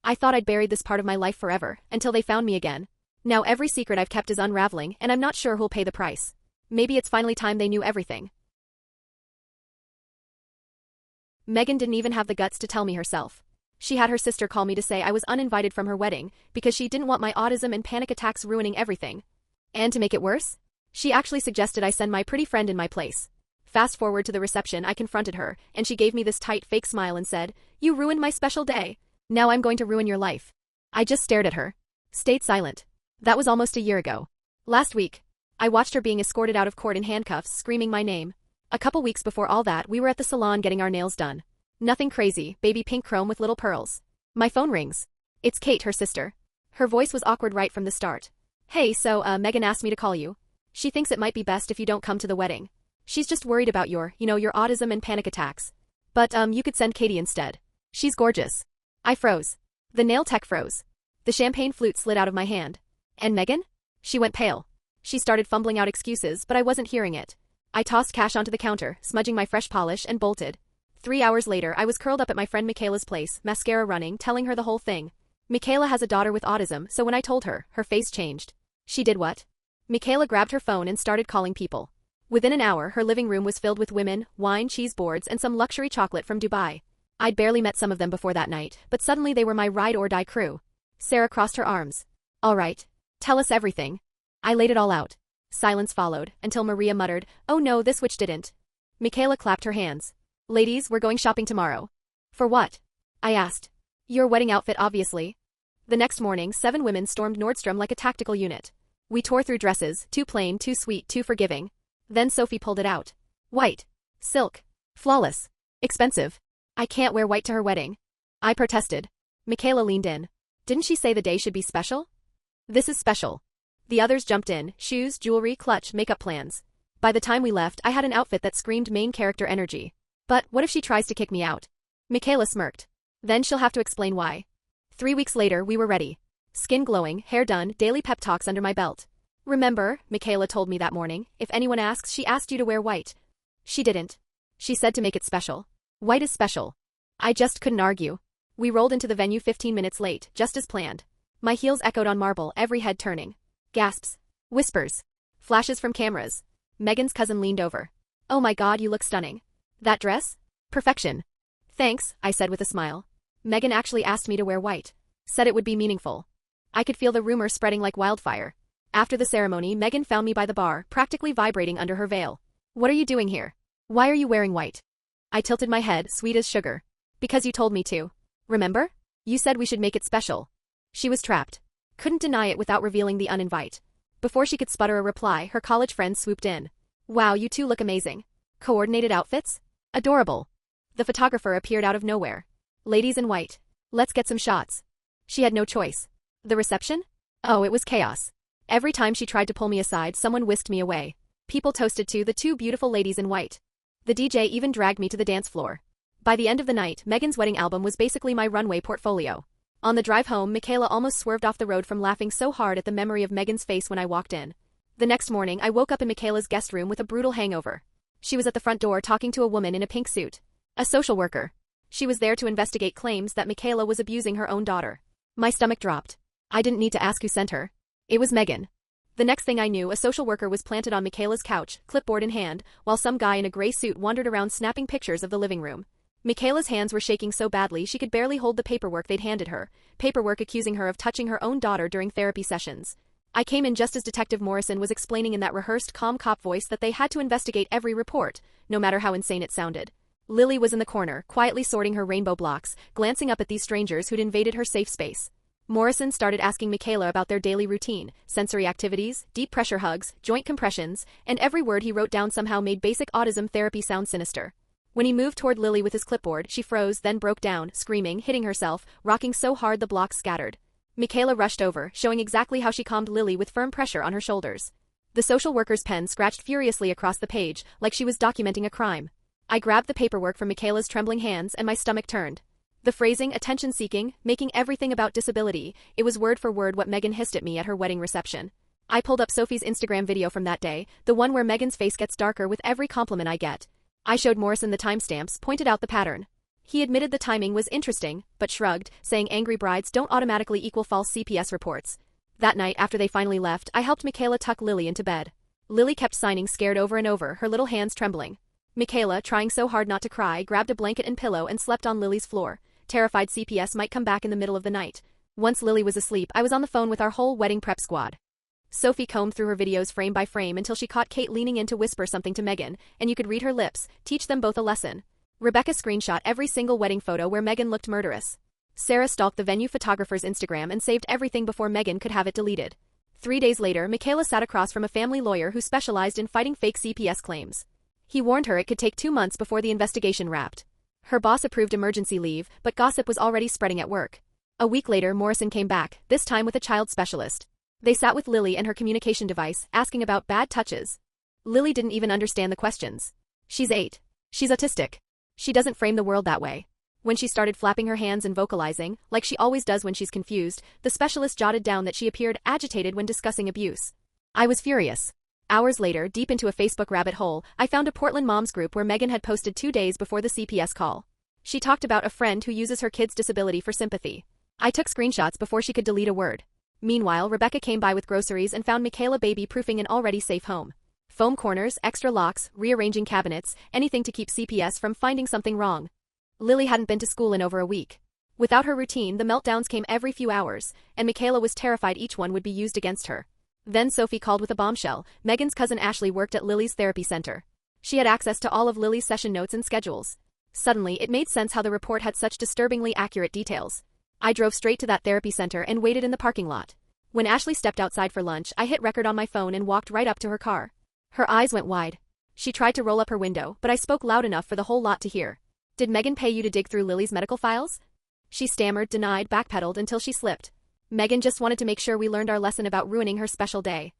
I thought I'd buried this part of my life forever, until they found me again. Now every secret I've kept is unraveling, and I'm not sure who'll pay the price. Maybe it's finally time they knew everything. Megan didn't even have the guts to tell me herself. She had her sister call me to say I was uninvited from her wedding because she didn't want my autism and panic attacks ruining everything. And to make it worse, she actually suggested I send my pretty friend in my place. Fast forward to the reception, I confronted her, and she gave me this tight fake smile and said, "You ruined my special day. Now I'm going to ruin your life." I just stared at her. Stayed silent. That was almost a year ago. Last week, I watched her being escorted out of court in handcuffs, screaming my name. A couple weeks before all that, we were at the salon getting our nails done. Nothing crazy, baby pink chrome with little pearls. My phone rings. It's Kate, her sister. Her voice was awkward right from the start. "Hey, so, Megan asked me to call you. She thinks it might be best if you don't come to the wedding. She's just worried about your autism and panic attacks. But, you could send Katie instead. She's gorgeous." I froze. The nail tech froze. The champagne flute slid out of my hand. "And Megan?" She went pale. She started fumbling out excuses, but I wasn't hearing it. I tossed cash onto the counter, smudging my fresh polish, and bolted. 3 hours later, I was curled up at my friend Michaela's place, mascara running, telling her the whole thing. Michaela has a daughter with autism, so when I told her, her face changed. She did what? Michaela grabbed her phone and started calling people. Within an hour, her living room was filled with women, wine, cheese boards, and some luxury chocolate from Dubai. I'd barely met some of them before that night, but suddenly they were my ride-or-die crew. Sarah crossed her arms. "All right. Tell us everything." I laid it all out. Silence followed, until Maria muttered, "Oh no, this witch didn't." Michaela clapped her hands. "Ladies, we're going shopping tomorrow." "For what?" I asked. "Your wedding outfit, obviously." The next morning, 7 women stormed Nordstrom like a tactical unit. We tore through dresses, too plain, too sweet, too forgiving. Then Sophie pulled it out. "White. Silk. Flawless. Expensive. I can't wear white to her wedding." I protested. Michaela leaned in. "Didn't she say the day should be special?" "This is special." The others jumped in, shoes, jewelry, clutch, makeup plans. By the time we left, I had an outfit that screamed main character energy. But what if she tries to kick me out? Michaela smirked. "Then she'll have to explain why." 3 weeks later, we were ready. Skin glowing, hair done, daily pep talks under my belt. "Remember," Michaela told me that morning, "if anyone asks, she asked you to wear white." She didn't. She said to make it special. White is special. I just couldn't argue. We rolled into the venue 15 minutes late, just as planned. My heels echoed on marble, every head turning. Gasps. Whispers. Flashes from cameras. Megan's cousin leaned over. "Oh my God, you look stunning. That dress? Perfection." "Thanks," I said with a smile. Megan actually asked me to wear white. Said it would be meaningful. I could feel the rumor spreading like wildfire. After the ceremony, Megan found me by the bar, practically vibrating under her veil. "What are you doing here? Why are you wearing white?" I tilted my head, sweet as sugar. "Because you told me to. Remember? You said we should make it special." She was trapped. Couldn't deny it without revealing the uninvite. Before she could sputter a reply, her college friend swooped in. "Wow, you two look amazing. Coordinated outfits? Adorable." The photographer appeared out of nowhere. "Ladies in white. Let's get some shots." She had no choice. The reception? Oh, it was chaos. Every time she tried to pull me aside, someone whisked me away. People toasted to the 2 beautiful ladies in white. The DJ even dragged me to the dance floor. By the end of the night, Megan's wedding album was basically my runway portfolio. On the drive home, Michaela almost swerved off the road from laughing so hard at the memory of Megan's face when I walked in. The next morning, I woke up in Michaela's guest room with a brutal hangover. She was at the front door talking to a woman in a pink suit. A social worker. She was there to investigate claims that Michaela was abusing her own daughter. My stomach dropped. I didn't need to ask who sent her. It was Megan. The next thing I knew, a social worker was planted on Michaela's couch, clipboard in hand, while some guy in a gray suit wandered around snapping pictures of the living room. Michaela's hands were shaking so badly she could barely hold the paperwork they'd handed her, paperwork accusing her of touching her own daughter during therapy sessions. I came in just as Detective Morrison was explaining in that rehearsed calm cop voice that they had to investigate every report, no matter how insane it sounded. Lily was in the corner, quietly sorting her rainbow blocks, glancing up at these strangers who'd invaded her safe space. Morrison started asking Michaela about their daily routine, sensory activities, deep pressure hugs, joint compressions, and every word he wrote down somehow made basic autism therapy sound sinister. When he moved toward Lily with his clipboard, she froze, then broke down, screaming, hitting herself, rocking so hard the blocks scattered. Michaela rushed over, showing exactly how she calmed Lily with firm pressure on her shoulders. The social worker's pen scratched furiously across the page, like she was documenting a crime. I grabbed the paperwork from Michaela's trembling hands and my stomach turned. The phrasing, attention-seeking, making everything about disability, it was word for word what Megan hissed at me at her wedding reception. I pulled up Sophie's Instagram video from that day, the one where Megan's face gets darker with every compliment I get. I showed Morrison the timestamps, pointed out the pattern. He admitted the timing was interesting, but shrugged, saying angry brides don't automatically equal false CPS reports. That night after they finally left, I helped Michaela tuck Lily into bed. Lily kept signing scared over and over, her little hands trembling. Michaela, trying so hard not to cry, grabbed a blanket and pillow and slept on Lily's floor, terrified CPS might come back in the middle of the night. Once Lily was asleep, I was on the phone with our whole wedding prep squad. Sophie combed through her videos frame by frame until she caught Kate leaning in to whisper something to Megan, and you could read her lips, teach them both a lesson. Rebecca screenshot every single wedding photo where Megan looked murderous. Sarah stalked the venue photographer's Instagram and saved everything before Megan could have it deleted. 3 days later, Michaela sat across from a family lawyer who specialized in fighting fake CPS claims. He warned her it could take 2 months before the investigation wrapped. Her boss approved emergency leave, but gossip was already spreading at work. A week later, Morrison came back, this time with a child specialist. They sat with Lily and her communication device, asking about bad touches. Lily didn't even understand the questions. She's 8. She's autistic. She doesn't frame the world that way. When she started flapping her hands and vocalizing, like she always does when she's confused, the specialist jotted down that she appeared agitated when discussing abuse. I was furious. Hours later, deep into a Facebook rabbit hole, I found a Portland moms group where Megan had posted 2 days before the CPS call. She talked about a friend who uses her kid's disability for sympathy. I took screenshots before she could delete a word. Meanwhile, Rebecca came by with groceries and found Michaela baby-proofing an already safe home. Foam corners, extra locks, rearranging cabinets, anything to keep CPS from finding something wrong. Lily hadn't been to school in over a week. Without her routine, the meltdowns came every few hours, and Michaela was terrified each one would be used against her. Then Sophie called with a bombshell. Megan's cousin Ashley worked at Lily's therapy center. She had access to all of Lily's session notes and schedules. Suddenly, it made sense how the report had such disturbingly accurate details. I drove straight to that therapy center and waited in the parking lot. When Ashley stepped outside for lunch, I hit record on my phone and walked right up to her car. Her eyes went wide. She tried to roll up her window, but I spoke loud enough for the whole lot to hear. Did Megan pay you to dig through Lily's medical files? She stammered, denied, backpedaled until she slipped. Megan just wanted to make sure we learned our lesson about ruining her special day.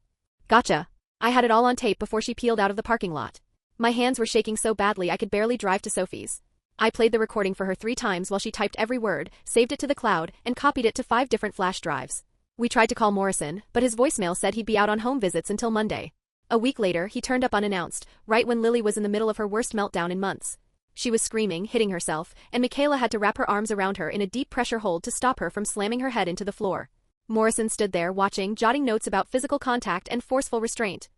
Gotcha. I had it all on tape before she peeled out of the parking lot. My hands were shaking so badly I could barely drive to Sophie's. I played the recording for her 3 times while she typed every word, saved it to the cloud, and copied it to 5 different flash drives. We tried to call Morrison, but his voicemail said he'd be out on home visits until Monday. A week later, he turned up unannounced, right when Lily was in the middle of her worst meltdown in months. She was screaming, hitting herself, and Michaela had to wrap her arms around her in a deep pressure hold to stop her from slamming her head into the floor. Morrison stood there watching, jotting notes about physical contact and forceful restraint.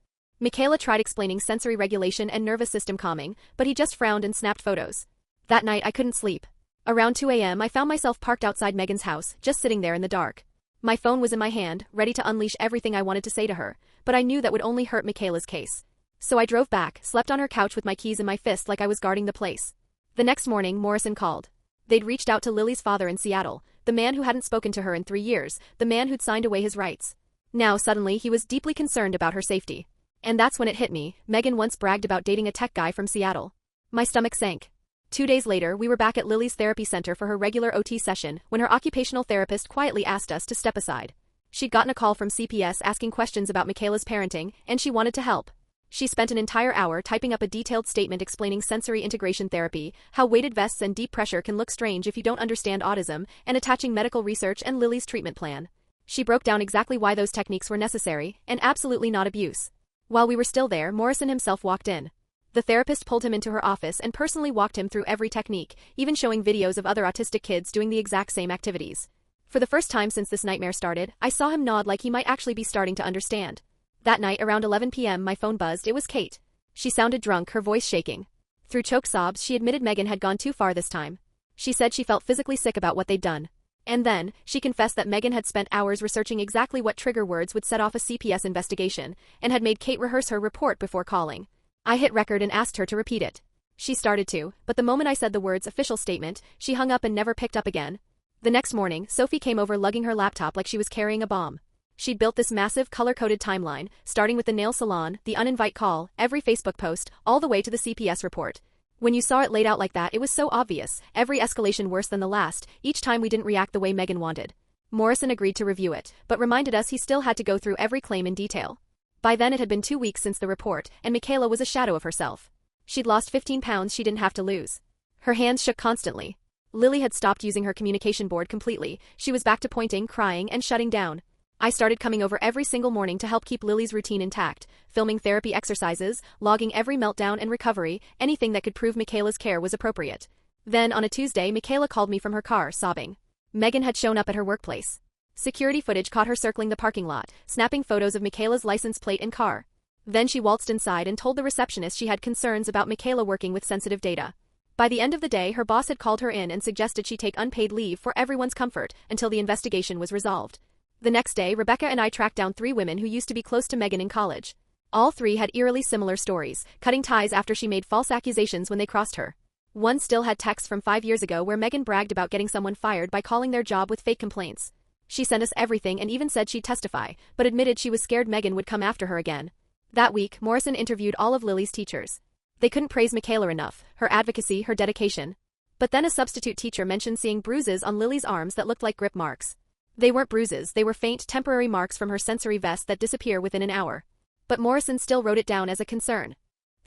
Michaela tried explaining sensory regulation and nervous system calming, but he just frowned and snapped photos. That night I couldn't sleep. Around 2 a.m. I found myself parked outside Megan's house, just sitting there in the dark. My phone was in my hand, ready to unleash everything I wanted to say to her, but I knew that would only hurt Michaela's case. So I drove back, slept on her couch with my keys in my fist like I was guarding the place. The next morning, Morrison called. They'd reached out to Lily's father in Seattle, the man who hadn't spoken to her in 3 years, the man who'd signed away his rights. Now, suddenly, he was deeply concerned about her safety. And that's when it hit me. Megan once bragged about dating a tech guy from Seattle. My stomach sank. 2 days later, we were back at Lily's therapy center for her regular OT session when her occupational therapist quietly asked us to step aside. She'd gotten a call from CPS asking questions about Michaela's parenting, and she wanted to help. She spent an entire hour typing up a detailed statement explaining sensory integration therapy, how weighted vests and deep pressure can look strange if you don't understand autism, and attaching medical research and Lily's treatment plan. She broke down exactly why those techniques were necessary, and absolutely not abuse. While we were still there, Morrison himself walked in. The therapist pulled him into her office and personally walked him through every technique, even showing videos of other autistic kids doing the exact same activities. For the first time since this nightmare started, I saw him nod like he might actually be starting to understand. That night, around 11 p.m., my phone buzzed. It was Kate. She sounded drunk, her voice shaking. Through choked sobs, she admitted Megan had gone too far this time. She said she felt physically sick about what they'd done. And then, she confessed that Megan had spent hours researching exactly what trigger words would set off a CPS investigation, and had made Kate rehearse her report before calling. I hit record and asked her to repeat it. She started to, but the moment I said the words official statement, she hung up and never picked up again. The next morning, Sophie came over lugging her laptop like she was carrying a bomb. She'd built this massive, color-coded timeline, starting with the nail salon, the uninvite call, every Facebook post, all the way to the CPS report. When you saw it laid out like that, it was so obvious, every escalation worse than the last, each time we didn't react the way Megan wanted. Morrison agreed to review it, but reminded us he still had to go through every claim in detail. By then it had been 2 weeks since the report, and Michaela was a shadow of herself. She'd lost 15 pounds she didn't have to lose. Her hands shook constantly. Lily had stopped using her communication board completely. She was back to pointing, crying, and shutting down. I started coming over every single morning to help keep Lily's routine intact, filming therapy exercises, logging every meltdown and recovery, anything that could prove Michaela's care was appropriate. Then, on a Tuesday, Michaela called me from her car, sobbing. Megan had shown up at her workplace. Security footage caught her circling the parking lot, snapping photos of Michaela's license plate and car. Then she waltzed inside and told the receptionist she had concerns about Michaela working with sensitive data. By the end of the day, her boss had called her in and suggested she take unpaid leave for everyone's comfort until the investigation was resolved. The next day, Rebecca and I tracked down 3 women who used to be close to Megan in college. All 3 had eerily similar stories, cutting ties after she made false accusations when they crossed her. One still had texts from 5 years ago where Megan bragged about getting someone fired by calling their job with fake complaints. She sent us everything and even said she'd testify, but admitted she was scared Megan would come after her again. That week, Morrison interviewed all of Lily's teachers. They couldn't praise Michaela enough, her advocacy, her dedication. But then a substitute teacher mentioned seeing bruises on Lily's arms that looked like grip marks. They weren't bruises, they were faint, temporary marks from her sensory vest that disappear within an hour. But Morrison still wrote it down as a concern.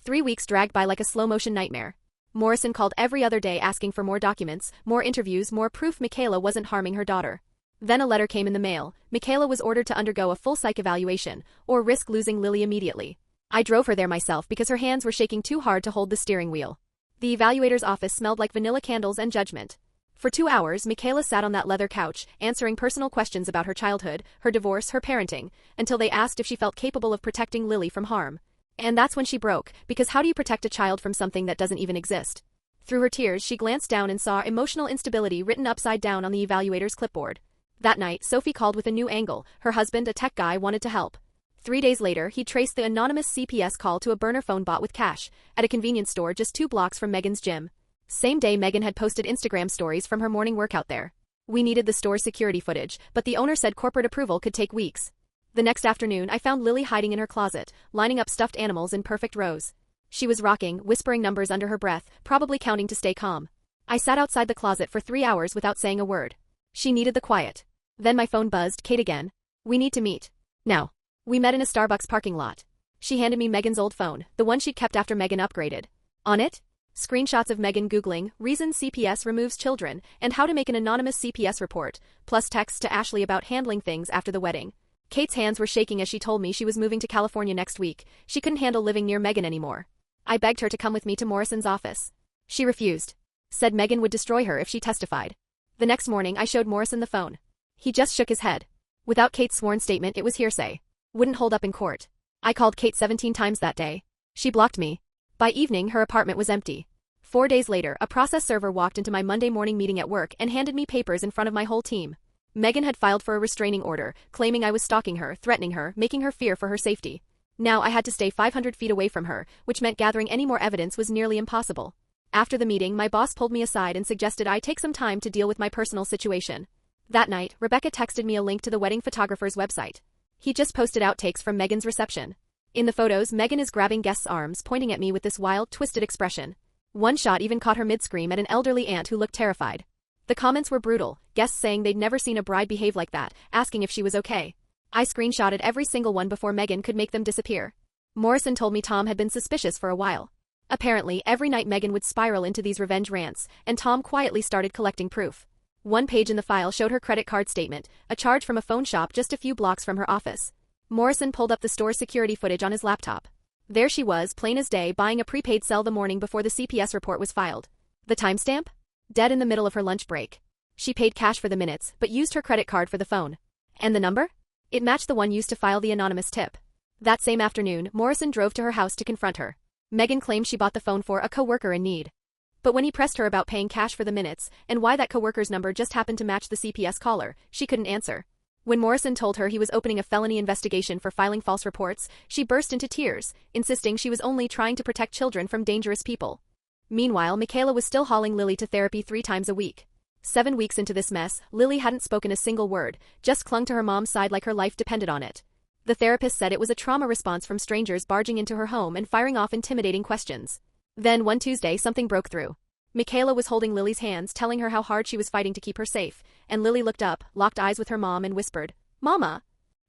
3 weeks dragged by like a slow-motion nightmare. Morrison called every other day asking for more documents, more interviews, more proof Michaela wasn't harming her daughter. Then a letter came in the mail. Michaela was ordered to undergo a full psych evaluation, or risk losing Lily immediately. I drove her there myself because her hands were shaking too hard to hold the steering wheel. The evaluator's office smelled like vanilla candles and judgment. For 2 hours, Michaela sat on that leather couch, answering personal questions about her childhood, her divorce, her parenting, until they asked if she felt capable of protecting Lily from harm. And that's when she broke, because how do you protect a child from something that doesn't even exist? Through her tears, she glanced down and saw emotional instability written upside down on the evaluator's clipboard. That night, Sophie called with a new angle. Her husband, a tech guy, wanted to help. 3 days later, he traced the anonymous CPS call to a burner phone bought with cash, at a convenience store just 2 blocks from Megan's gym. Same day, Megan had posted Instagram stories from her morning workout there. We needed the store's security footage, but the owner said corporate approval could take weeks. The next afternoon, I found Lily hiding in her closet, lining up stuffed animals in perfect rows. She was rocking, whispering numbers under her breath, probably counting to stay calm. I sat outside the closet for 3 hours without saying a word. She needed the quiet. Then my phone buzzed. Kate again. We need to meet. Now. We met in a Starbucks parking lot. She handed me Megan's old phone, the one she'd kept after Megan upgraded. On it? Screenshots of Megan Googling, reasons CPS removes children, and how to make an anonymous CPS report, plus texts to Ashley about handling things after the wedding. Kate's hands were shaking as she told me she was moving to California next week. She couldn't handle living near Megan anymore. I begged her to come with me to Morrison's office. She refused. Said Megan would destroy her if she testified. The next morning, I showed Morrison the phone. He just shook his head. Without Kate's sworn statement, it was hearsay. Wouldn't hold up in court. I called Kate 17 times that day. She blocked me. By evening, her apartment was empty. 4 days later, a process server walked into my Monday morning meeting at work and handed me papers in front of my whole team. Megan had filed for a restraining order, claiming I was stalking her, threatening her, making her fear for her safety. Now I had to stay 500 feet away from her, which meant gathering any more evidence was nearly impossible. After the meeting, my boss pulled me aside and suggested I take some time to deal with my personal situation. That night, Rebecca texted me a link to the wedding photographer's website. He just posted outtakes from Megan's reception. In the photos, Megan is grabbing guests' arms, pointing at me with this wild, twisted expression. One shot even caught her mid-scream at an elderly aunt who looked terrified. The comments were brutal, guests saying they'd never seen a bride behave like that, asking if she was okay. I screenshotted every single one before Megan could make them disappear. Morrison told me Tom had been suspicious for a while. Apparently, every night Megan would spiral into these revenge rants, and Tom quietly started collecting proof. One page in the file showed her credit card statement, a charge from a phone shop just a few blocks from her office. Morrison pulled up the store's security footage on his laptop. There she was, plain as day, buying a prepaid cell the morning before the CPS report was filed. The timestamp? Dead in the middle of her lunch break. She paid cash for the minutes, but used her credit card for the phone. And the number? It matched the one used to file the anonymous tip. That same afternoon, Morrison drove to her house to confront her. Megan claimed she bought the phone for a coworker in need. But when he pressed her about paying cash for the minutes, and why that coworker's number just happened to match the CPS caller, she couldn't answer. When Morrison told her he was opening a felony investigation for filing false reports, she burst into tears, insisting she was only trying to protect children from dangerous people. Meanwhile, Michaela was still hauling Lily to therapy 3 times a week. 7 weeks into this mess, Lily hadn't spoken a single word, just clung to her mom's side like her life depended on it. The therapist said it was a trauma response from strangers barging into her home and firing off intimidating questions. Then one Tuesday, something broke through. Michaela was holding Lily's hands, telling her how hard she was fighting to keep her safe, and Lily looked up, locked eyes with her mom and whispered, "Mama."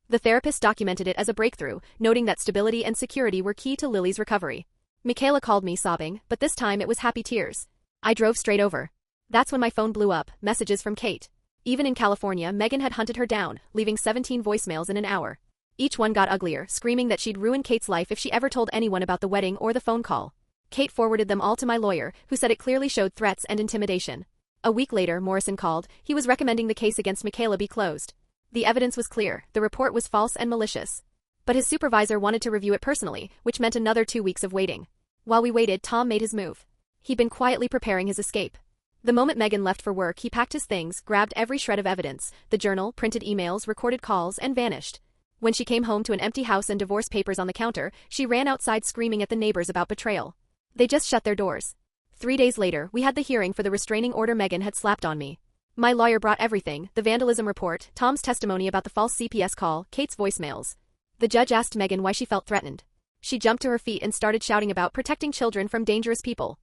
The therapist documented it as a breakthrough, noting that stability and security were key to Lily's recovery. Michaela called me sobbing, but this time it was happy tears. I drove straight over. That's when my phone blew up, messages from Kate. Even in California, Megan had hunted her down, leaving 17 voicemails in an hour. Each one got uglier, screaming that she'd ruin Kate's life if she ever told anyone about the wedding or the phone call. Kate forwarded them all to my lawyer, who said it clearly showed threats and intimidation. A week later, Morrison called. He was recommending the case against Michaela be closed. The evidence was clear. The report was false and malicious. But his supervisor wanted to review it personally, which meant another 2 weeks of waiting. While we waited, Tom made his move. He'd been quietly preparing his escape. The moment Megan left for work, he packed his things, grabbed every shred of evidence, the journal, printed emails, recorded calls, and vanished. When she came home to an empty house and divorce papers on the counter, she ran outside screaming at the neighbors about betrayal. They just shut their doors. 3 days later, we had the hearing for the restraining order Megan had slapped on me. My lawyer brought everything: the vandalism report, Tom's testimony about the false CPS call, Kate's voicemails. The judge asked Megan why she felt threatened. She jumped to her feet and started shouting about protecting children from dangerous people.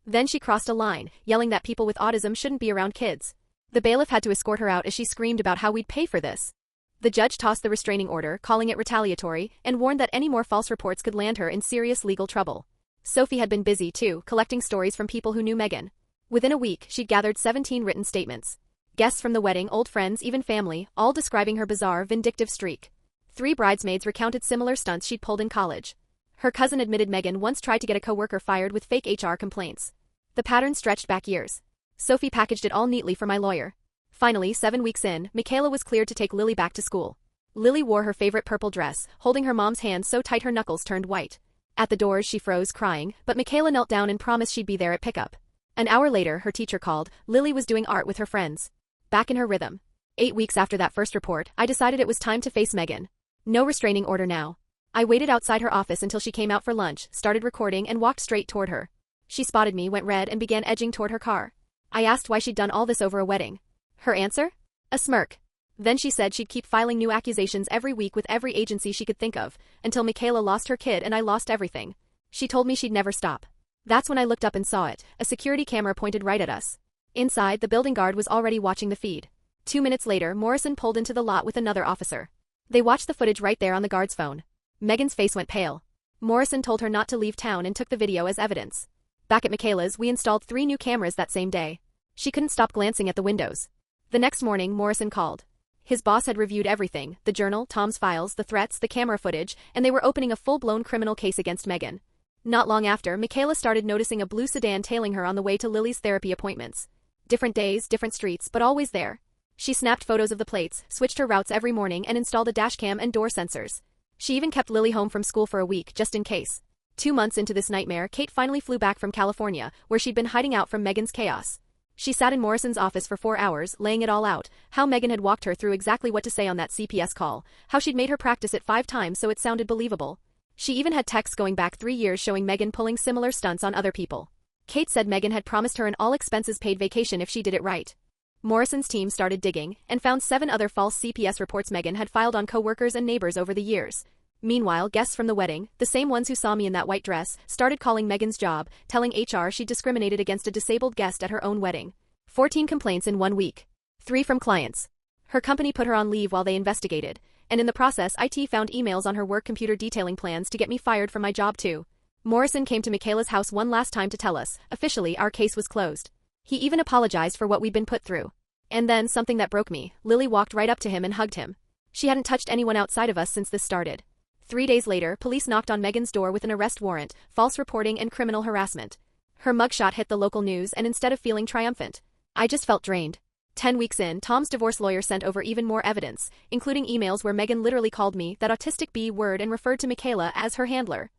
Then she crossed a line, yelling that people with autism shouldn't be around kids. The bailiff had to escort her out as she screamed about how we'd pay for this. The judge tossed the restraining order, calling it retaliatory, and warned that any more false reports could land her in serious legal trouble. Sophie had been busy, too, collecting stories from people who knew Megan. Within a week, she'd gathered 17 written statements. Guests from the wedding, old friends, even family, all describing her bizarre, vindictive streak. 3 bridesmaids recounted similar stunts she'd pulled in college. Her cousin admitted Megan once tried to get a coworker fired with fake HR complaints. The pattern stretched back years. Sophie packaged it all neatly for my lawyer. Finally, 7 weeks in, Michaela was cleared to take Lily back to school. Lily wore her favorite purple dress, holding her mom's hand so tight her knuckles turned white. At the doors she froze, crying, but Michaela knelt down and promised she'd be there at pickup. An hour later, her teacher called. Lily was doing art with her friends. Back in her rhythm. 8 weeks after that first report, I decided it was time to face Megan. No restraining order now. I waited outside her office until she came out for lunch, started recording, and walked straight toward her. She spotted me, went red, and began edging toward her car. I asked why she'd done all this over a wedding. Her answer? A smirk. Then she said she'd keep filing new accusations every week with every agency she could think of, until Michaela lost her kid and I lost everything. She told me she'd never stop. That's when I looked up and saw it. A security camera pointed right at us. Inside, the building guard was already watching the feed. 2 minutes later, Morrison pulled into the lot with another officer. They watched the footage right there on the guard's phone. Megan's face went pale. Morrison told her not to leave town and took the video as evidence. Back at Michaela's, we installed 3 new cameras that same day. She couldn't stop glancing at the windows. The next morning, Morrison called. His boss had reviewed everything: the journal, Tom's files, the threats, the camera footage, and they were opening a full-blown criminal case against Megan. Not long after, Michaela started noticing a blue sedan tailing her on the way to Lily's therapy appointments. Different days, different streets, but always there. She snapped photos of the plates, switched her routes every morning, and installed a dashcam and door sensors. She even kept Lily home from school for a week, just in case. 2 months into this nightmare, Kate finally flew back from California, where she'd been hiding out from Megan's chaos. She sat in Morrison's office for 4 hours, laying it all out: how Megan had walked her through exactly what to say on that CPS call, how she'd made her practice it 5 times so it sounded believable. She even had texts going back 3 years showing Megan pulling similar stunts on other people. Kate said Megan had promised her an all-expenses-paid vacation if she did it right. Morrison's team started digging, and found 7 other false CPS reports Megan had filed on co-workers and neighbors over the years. Meanwhile, guests from the wedding, the same ones who saw me in that white dress, started calling Megan's job, telling HR she discriminated against a disabled guest at her own wedding. 14 complaints in 1 week. 3 from clients. Her company put her on leave while they investigated, and in the process IT found emails on her work computer detailing plans to get me fired from my job too. Morrison came to Michaela's house one last time to tell us, officially, our case was closed. He even apologized for what we'd been put through. And then, something that broke me, Lily walked right up to him and hugged him. She hadn't touched anyone outside of us since this started. 3 days later, police knocked on Megan's door with an arrest warrant, false reporting, and criminal harassment. Her mugshot hit the local news, and instead of feeling triumphant, I just felt drained. 10 weeks in, Tom's divorce lawyer sent over even more evidence, including emails where Megan literally called me that autistic B word and referred to Michaela as her handler.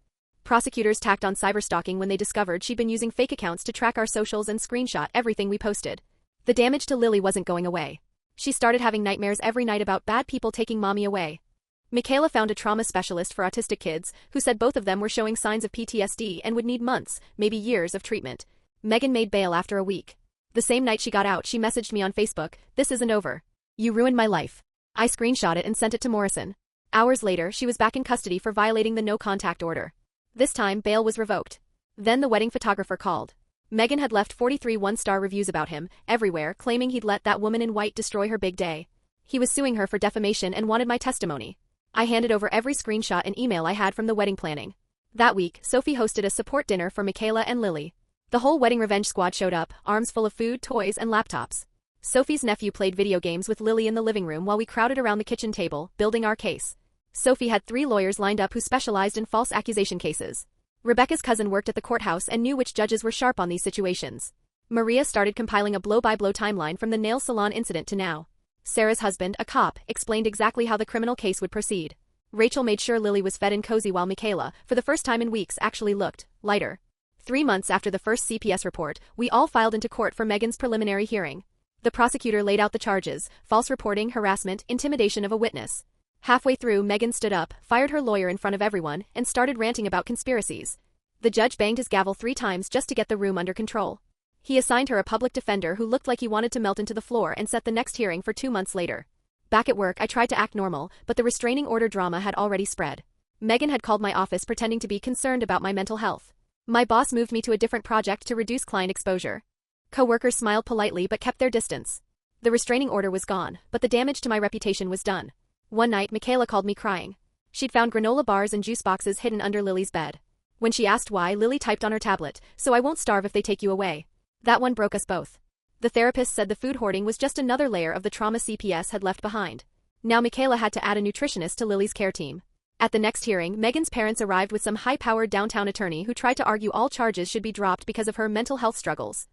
Prosecutors tacked on cyberstalking when they discovered she'd been using fake accounts to track our socials and screenshot everything we posted. The damage to Lily wasn't going away. She started having nightmares every night about bad people taking mommy away. Michaela found a trauma specialist for autistic kids, who said both of them were showing signs of PTSD and would need months, maybe years of treatment. Megan made bail after a week. The same night she got out, she messaged me on Facebook, "This isn't over. You ruined my life." I screenshot it and sent it to Morrison. Hours later, she was back in custody for violating the no-contact order. This time, bail was revoked. Then the wedding photographer called. Megan had left 43 one-star reviews about him, everywhere, claiming he'd let that woman in white destroy her big day. He was suing her for defamation and wanted my testimony. I handed over every screenshot and email I had from the wedding planning. That week, Sophie hosted a support dinner for Michaela and Lily. The whole wedding revenge squad showed up, arms full of food, toys, and laptops. Sophie's nephew played video games with Lily in the living room while we crowded around the kitchen table, building our case. Sophie had 3 lawyers lined up who specialized in false accusation cases. Rebecca's cousin worked at the courthouse and knew which judges were sharp on these situations. Maria started compiling a blow-by-blow timeline from the nail salon incident to now. Sarah's husband, a cop, explained exactly how the criminal case would proceed. Rachel made sure Lily was fed and cozy while Michaela, for the first time in weeks, actually looked lighter. 3 months after the first CPS report, we all filed into court for Megan's preliminary hearing. The prosecutor laid out the charges: false reporting, harassment, intimidation of a witness. Halfway through, Megan stood up, fired her lawyer in front of everyone, and started ranting about conspiracies. The judge banged his gavel 3 times just to get the room under control. He assigned her a public defender who looked like he wanted to melt into the floor and set the next hearing for 2 months later. Back at work, I tried to act normal, but the restraining order drama had already spread. Megan had called my office pretending to be concerned about my mental health. My boss moved me to a different project to reduce client exposure. Co-workers smiled politely but kept their distance. The restraining order was gone, but the damage to my reputation was done. One night, Michaela called me crying. She'd found granola bars and juice boxes hidden under Lily's bed. When she asked why, Lily typed on her tablet, "So I won't starve if they take you away." That one broke us both. The therapist said the food hoarding was just another layer of the trauma CPS had left behind. Now Michaela had to add a nutritionist to Lily's care team. At the next hearing, Megan's parents arrived with some high-powered downtown attorney who tried to argue all charges should be dropped because of her mental health struggles.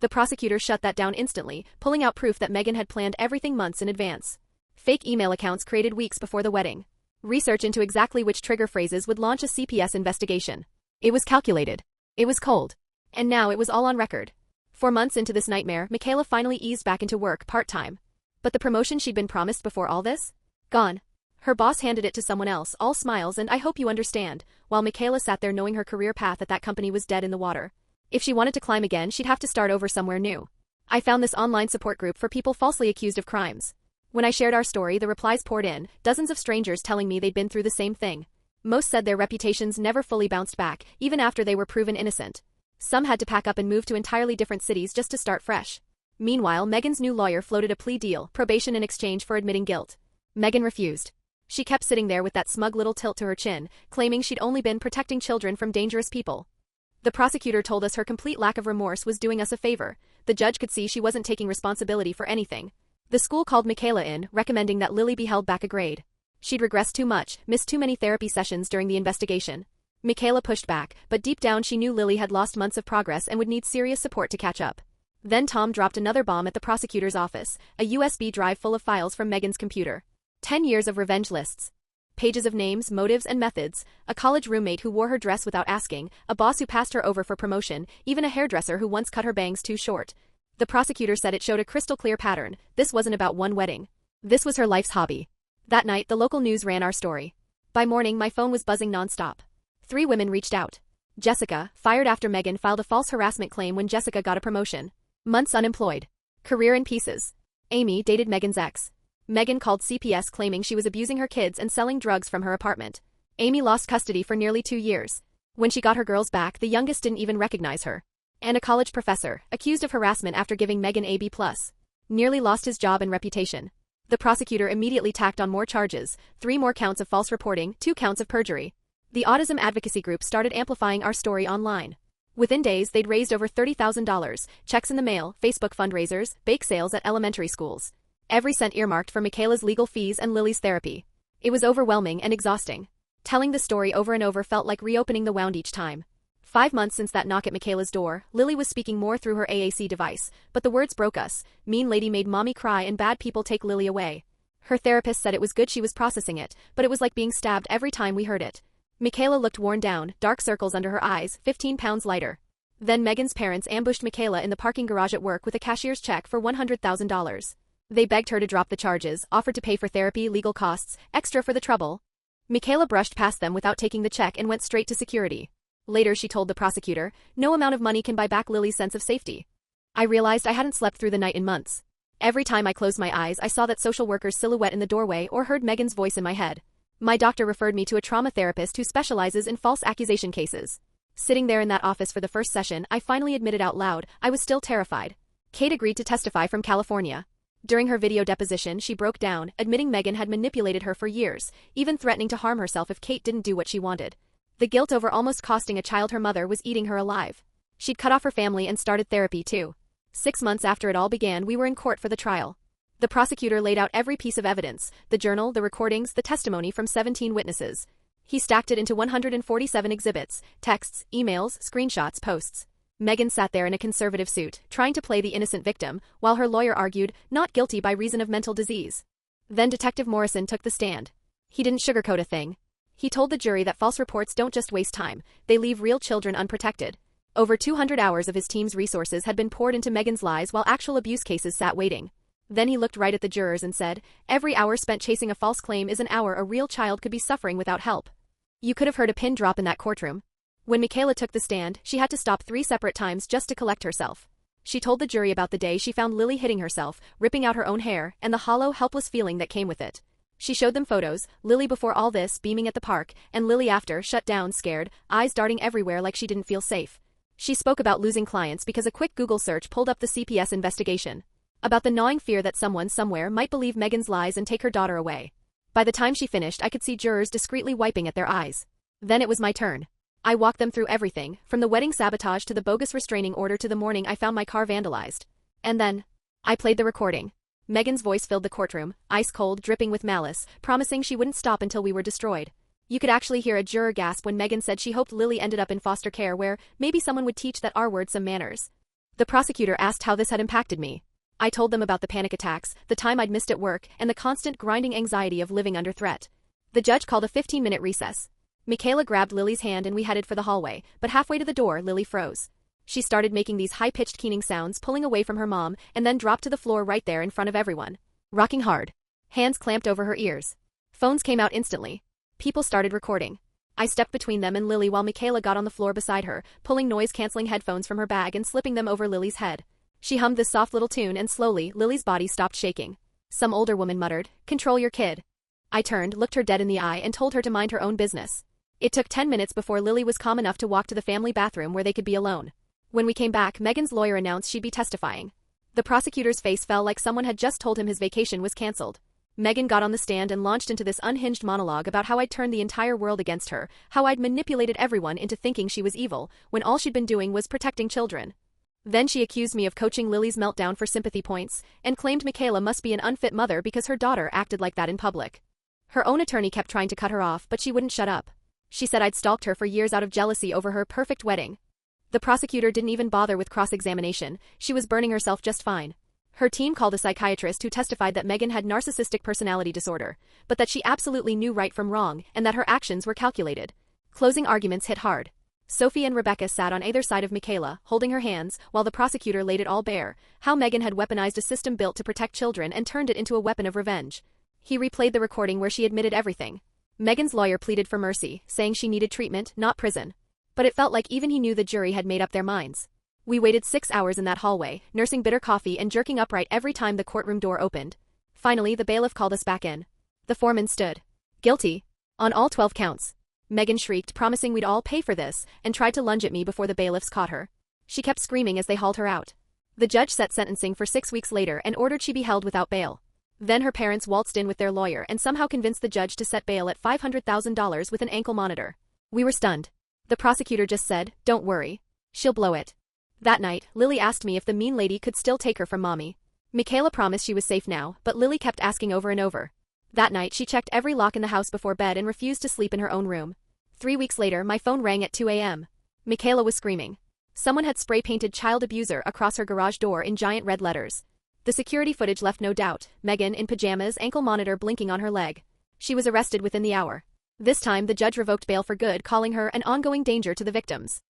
The prosecutor shut that down instantly, pulling out proof that Megan had planned everything months in advance. Fake email accounts created weeks before the wedding. Research into exactly which trigger phrases would launch a CPS investigation. It was calculated. It was cold. And now it was all on record. 4 months into this nightmare, Michaela finally eased back into work part-time. But the promotion she'd been promised before all this? Gone. Her boss handed it to someone else, all smiles and "I hope you understand," while Michaela sat there knowing her career path at that company was dead in the water. If she wanted to climb again, she'd have to start over somewhere new. I found this online support group for people falsely accused of crimes. When I shared our story, the replies poured in, dozens of strangers telling me they'd been through the same thing. Most said their reputations never fully bounced back, even after they were proven innocent. Some had to pack up and move to entirely different cities just to start fresh. Meanwhile, Megan's new lawyer floated a plea deal, probation in exchange for admitting guilt. Megan refused. She kept sitting there with that smug little tilt to her chin, claiming she'd only been protecting children from dangerous people. The prosecutor told us her complete lack of remorse was doing us a favor. The judge could see she wasn't taking responsibility for anything. The school called Michaela in, recommending that Lily be held back a grade. She'd regressed too much, missed too many therapy sessions during the investigation. Michaela pushed back, but deep down she knew Lily had lost months of progress and would need serious support to catch up. Then Tom dropped another bomb at the prosecutor's office, a USB drive full of files from Megan's computer. 10 years of revenge lists. Pages of names, motives, and methods, a college roommate who wore her dress without asking, a boss who passed her over for promotion, even a hairdresser who once cut her bangs too short. The prosecutor said it showed a crystal-clear pattern. This wasn't about one wedding. This was her life's hobby. That night, the local news ran our story. By morning, my phone was buzzing nonstop. 3 women reached out. Jessica, fired after Megan filed a false harassment claim when Jessica got a promotion. Months unemployed. Career in pieces. Amy dated Megan's ex. Megan called CPS claiming she was abusing her kids and selling drugs from her apartment. Amy lost custody for nearly 2 years. When she got her girls back, the youngest didn't even recognize her. And a college professor, accused of harassment after giving Megan a B+, nearly lost his job and reputation. The prosecutor immediately tacked on more charges, 3 more counts of false reporting, 2 counts of perjury. The autism advocacy group started amplifying our story online. Within days, they'd raised over $30,000, checks in the mail, Facebook fundraisers, bake sales at elementary schools. Every cent earmarked for Michaela's legal fees and Lily's therapy. It was overwhelming and exhausting. Telling the story over and over felt like reopening the wound each time. 5 months since that knock at Michaela's door, Lily was speaking more through her AAC device, but the words broke us. Mean lady made mommy cry and bad people take Lily away. Her therapist said it was good she was processing it, but it was like being stabbed every time we heard it. Michaela looked worn down, dark circles under her eyes, 15 pounds lighter. Then Megan's parents ambushed Michaela in the parking garage at work with a cashier's check for $100,000. They begged her to drop the charges, offered to pay for therapy, legal costs, extra for the trouble. Michaela brushed past them without taking the check and went straight to security. Later she told the prosecutor, "No amount of money can buy back Lily's sense of safety." I realized I hadn't slept through the night in months. Every time I closed my eyes, I saw that social worker's silhouette in the doorway or heard Megan's voice in my head. My doctor referred me to a trauma therapist who specializes in false accusation cases. Sitting there in that office for the first session, I finally admitted out loud, I was still terrified. Kate agreed to testify from California. During her video deposition, she broke down, admitting Megan had manipulated her for years, even threatening to harm herself if Kate didn't do what she wanted. The guilt over almost costing a child her mother was eating her alive. She'd cut off her family and started therapy too. 6 months after it all began, we were in court for the trial. The prosecutor laid out every piece of evidence, the journal, the recordings, the testimony from 17 witnesses. He stacked it into 147 exhibits, texts, emails, screenshots, posts. Megan sat there in a conservative suit, trying to play the innocent victim, while her lawyer argued, not guilty by reason of mental disease. Then Detective Morrison took the stand. He didn't sugarcoat a thing. He told the jury that false reports don't just waste time, they leave real children unprotected. Over 200 hours of his team's resources had been poured into Megan's lies while actual abuse cases sat waiting. Then he looked right at the jurors and said, every hour spent chasing a false claim is an hour a real child could be suffering without help. You could have heard a pin drop in that courtroom. When Michaela took the stand, she had to stop 3 separate times just to collect herself. She told the jury about the day she found Lily hitting herself, ripping out her own hair, and the hollow, helpless feeling that came with it. She showed them photos, Lily before all this beaming at the park, and Lily after, shut down, scared, eyes darting everywhere like she didn't feel safe. She spoke about losing clients because a quick Google search pulled up the CPS investigation. About the gnawing fear that someone somewhere might believe Megan's lies and take her daughter away. By the time she finished, I could see jurors discreetly wiping at their eyes. Then it was my turn. I walked them through everything, from the wedding sabotage to the bogus restraining order to the morning I found my car vandalized. And then, I played the recording. Megan's voice filled the courtroom, ice cold, dripping with malice, promising she wouldn't stop until we were destroyed. You could actually hear a juror gasp when Megan said she hoped Lily ended up in foster care where maybe someone would teach that R-word some manners. The prosecutor asked how this had impacted me. I told them about the panic attacks, the time I'd missed at work, and the constant grinding anxiety of living under threat. The judge called a 15-minute recess. Michaela grabbed Lily's hand and we headed for the hallway, but halfway to the door, Lily froze. She started making these high-pitched keening sounds, pulling away from her mom, and then dropped to the floor right there in front of everyone. Rocking hard. Hands clamped over her ears. Phones came out instantly. People started recording. I stepped between them and Lily while Michaela got on the floor beside her, pulling noise-canceling headphones from her bag and slipping them over Lily's head. She hummed this soft little tune and slowly, Lily's body stopped shaking. Some older woman muttered, "Control your kid." I turned, looked her dead in the eye and told her to mind her own business. It took 10 minutes before Lily was calm enough to walk to the family bathroom where they could be alone. When we came back, Megan's lawyer announced she'd be testifying. The prosecutor's face fell like someone had just told him his vacation was cancelled. Megan got on the stand and launched into this unhinged monologue about how I'd turned the entire world against her, how I'd manipulated everyone into thinking she was evil, when all she'd been doing was protecting children. Then she accused me of coaching Lily's meltdown for sympathy points, and claimed Michaela must be an unfit mother because her daughter acted like that in public. Her own attorney kept trying to cut her off, but she wouldn't shut up. She said I'd stalked her for years out of jealousy over her perfect wedding. The prosecutor didn't even bother with cross-examination, she was burning herself just fine. Her team called a psychiatrist who testified that Megan had narcissistic personality disorder, but that she absolutely knew right from wrong and that her actions were calculated. Closing arguments hit hard. Sophie and Rebecca sat on either side of Michaela, holding her hands, while the prosecutor laid it all bare, how Megan had weaponized a system built to protect children and turned it into a weapon of revenge. He replayed the recording where she admitted everything. Megan's lawyer pleaded for mercy, saying she needed treatment, not prison. But it felt like even he knew the jury had made up their minds. We waited 6 hours in that hallway, nursing bitter coffee and jerking upright every time the courtroom door opened. Finally, the bailiff called us back in. The foreman stood. Guilty. On all 12 counts. Megan shrieked, promising we'd all pay for this, and tried to lunge at me before the bailiffs caught her. She kept screaming as they hauled her out. The judge set sentencing for 6 weeks later and ordered she be held without bail. Then her parents waltzed in with their lawyer and somehow convinced the judge to set bail at $500,000 with an ankle monitor. We were stunned. The prosecutor just said, "Don't worry. She'll blow it." That night, Lily asked me if the mean lady could still take her from Mommy. Michaela promised she was safe now, but Lily kept asking over and over. That night she checked every lock in the house before bed and refused to sleep in her own room. 3 weeks later, my phone rang at 2 a.m. Michaela was screaming. Someone had spray-painted "child abuser" across her garage door in giant red letters. The security footage left no doubt, Megan in pajamas, ankle monitor blinking on her leg. She was arrested within the hour. This time, the judge revoked bail for good, calling her an ongoing danger to the victims.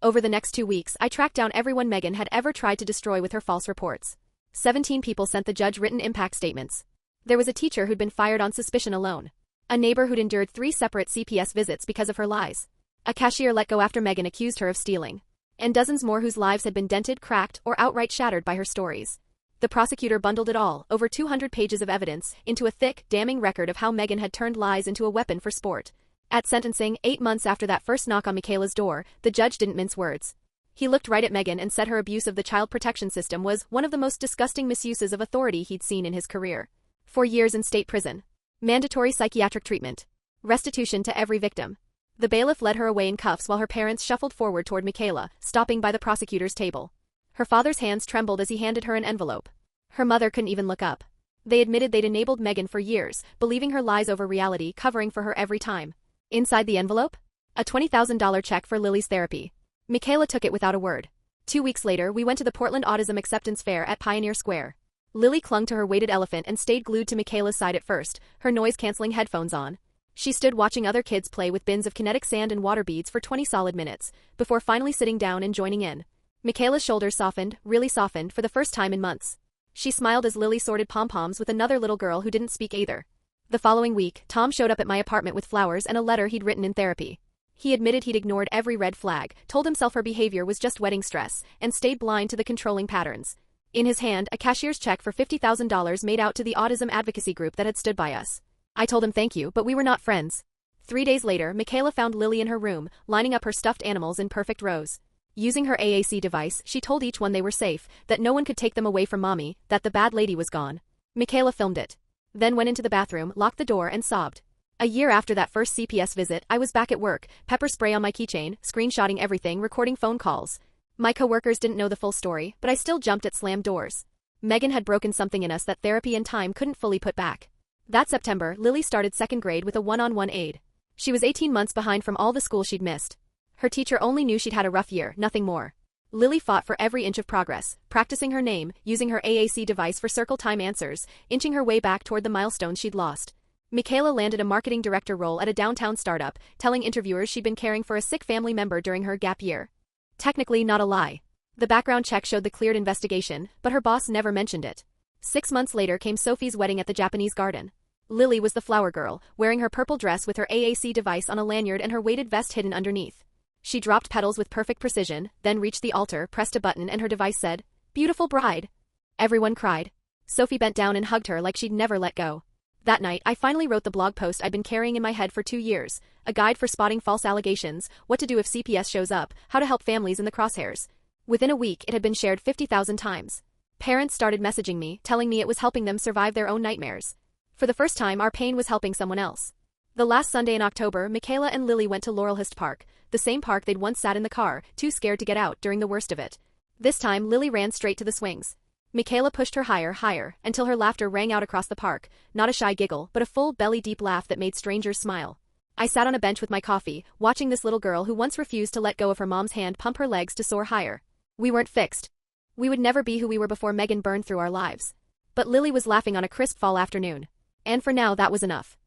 Over the next 2 weeks, I tracked down everyone Megan had ever tried to destroy with her false reports. 17 people sent the judge written impact statements. There was a teacher who'd been fired on suspicion alone. A neighbor who'd endured 3 separate CPS visits because of her lies. A cashier let go after Megan accused her of stealing. And dozens more whose lives had been dented, cracked, or outright shattered by her stories. The prosecutor bundled it all, over 200 pages of evidence, into a thick, damning record of how Megan had turned lies into a weapon for sport. At sentencing, 8 months after that first knock on Michaela's door, the judge didn't mince words. He looked right at Megan and said her abuse of the child protection system was one of the most disgusting misuses of authority he'd seen in his career. 4 years in state prison. Mandatory psychiatric treatment. Restitution to every victim. The bailiff led her away in cuffs while her parents shuffled forward toward Michaela, stopping by the prosecutor's table. Her father's hands trembled as he handed her an envelope. Her mother couldn't even look up. They admitted they'd enabled Megan for years, believing her lies over reality, covering for her every time. Inside the envelope? A $20,000 check for Lily's therapy. Michaela took it without a word. 2 weeks later, we went to the Portland Autism Acceptance Fair at Pioneer Square. Lily clung to her weighted elephant and stayed glued to Michaela's side at first, her noise-canceling headphones on. She stood watching other kids play with bins of kinetic sand and water beads for 20 solid minutes, before finally sitting down and joining in. Michaela's shoulders softened, really softened, for the first time in months. She smiled as Lily sorted pom-poms with another little girl who didn't speak either. The following week, Tom showed up at my apartment with flowers and a letter he'd written in therapy. He admitted he'd ignored every red flag, told himself her behavior was just wedding stress, and stayed blind to the controlling patterns. In his hand, a cashier's check for $50,000 made out to the autism advocacy group that had stood by us. I told him thank you, but we were not friends. 3 days later, Michaela found Lily in her room, lining up her stuffed animals in perfect rows. Using her AAC device, she told each one they were safe, that no one could take them away from mommy, that the bad lady was gone. Michaela filmed it. Then went into the bathroom, locked the door, and sobbed. A year after that first CPS visit, I was back at work, pepper spray on my keychain, screenshotting everything, recording phone calls. My coworkers didn't know the full story, but I still jumped at slammed doors. Megan had broken something in us that therapy and time couldn't fully put back. That September, Lily started 2nd grade with a one-on-one aide. She was 18 months behind from all the school she'd missed. Her teacher only knew she'd had a rough year, nothing more. Lily fought for every inch of progress, practicing her name, using her AAC device for circle time answers, inching her way back toward the milestones she'd lost. Michaela landed a marketing director role at a downtown startup, telling interviewers she'd been caring for a sick family member during her gap year. Technically not a lie. The background check showed the cleared investigation, but her boss never mentioned it. 6 months later came Sophie's wedding at the Japanese garden. Lily was the flower girl, wearing her purple dress with her AAC device on a lanyard and her weighted vest hidden underneath. She dropped petals with perfect precision, then reached the altar, pressed a button, and her device said, "Beautiful bride." Everyone cried. Sophie bent down and hugged her like she'd never let go. That night, I finally wrote the blog post I'd been carrying in my head for 2 years, a guide for spotting false allegations, what to do if CPS shows up, how to help families in the crosshairs. Within a week, it had been shared 50,000 times. Parents started messaging me, telling me it was helping them survive their own nightmares. For the first time, our pain was helping someone else. The last Sunday in October, Michaela and Lily went to Laurelhurst Park, the same park they'd once sat in the car, too scared to get out during the worst of it. This time, Lily ran straight to the swings. Michaela pushed her higher, higher, until her laughter rang out across the park, not a shy giggle, but a full, belly-deep laugh that made strangers smile. I sat on a bench with my coffee, watching this little girl who once refused to let go of her mom's hand pump her legs to soar higher. We weren't fixed. We would never be who we were before Megan burned through our lives. But Lily was laughing on a crisp fall afternoon. And for now that was enough.